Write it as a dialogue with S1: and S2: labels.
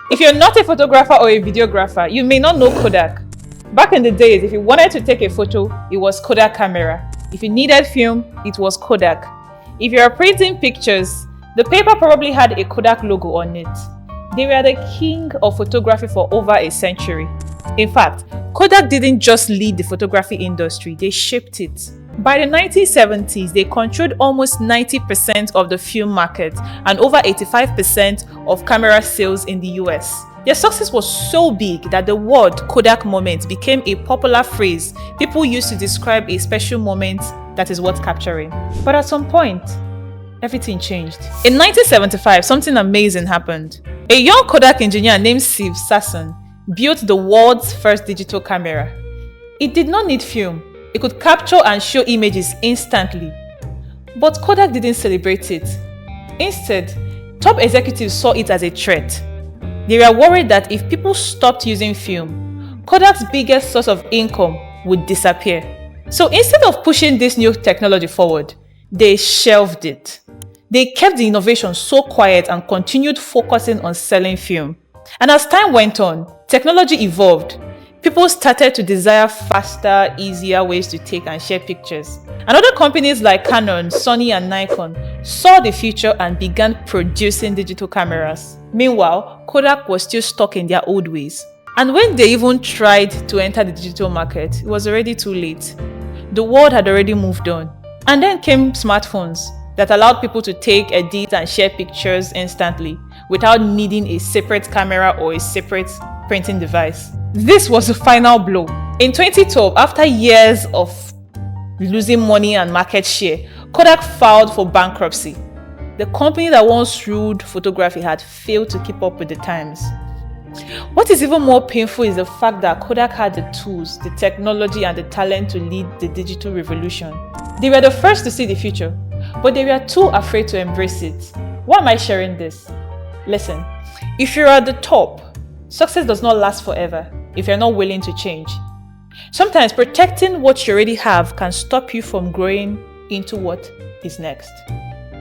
S1: If you're not a photographer or a videographer, you may not know Kodak. Back in the days, if you wanted to take a photo, it was Kodak camera. If you needed film, it was Kodak. If you're printing pictures, the paper probably had a Kodak logo on it. They were the king of photography for over a century. In fact, Kodak didn't just lead the photography industry, they shaped it. By the 1970s, they controlled almost 90% of the film market and over 85% of camera sales in the US. Their success was so big that the word Kodak moment became a popular phrase people used to describe a special moment that is worth capturing. But at some point, everything changed. In 1975, something amazing happened. A young Kodak engineer named Steve Sasson built the world's first digital camera. It did not need film. It could capture and show images instantly. But Kodak didn't celebrate it. Instead, top executives saw it as a threat. They were worried that if people stopped using film, Kodak's biggest source of income would disappear. So instead of pushing this new technology forward, they shelved it. They kept the innovation so quiet and continued focusing on selling film. And as time went on, technology evolved. People started to desire faster, easier ways to take and share pictures. And other companies like Canon, Sony, and Nikon saw the future and began producing digital cameras. Meanwhile, Kodak was still stuck in their old ways. And when they even tried to enter the digital market, it was already too late. The world had already moved on. And then came smartphones that allowed people to take, edit, and share pictures instantly without needing a separate camera or a separate printing device. This was the final blow. In 2012, after years of losing money and market share, Kodak filed for bankruptcy. The company that once ruled photography had failed to keep up with the times. What is even more painful is the fact that Kodak had the tools, the technology, and the talent to lead the digital revolution. They were the first to see the future, but they were too afraid to embrace it. Why am I sharing this? Listen, if you're at the top, success does not last forever if you're not willing to change. Sometimes protecting what you already have can stop you from growing into what is next.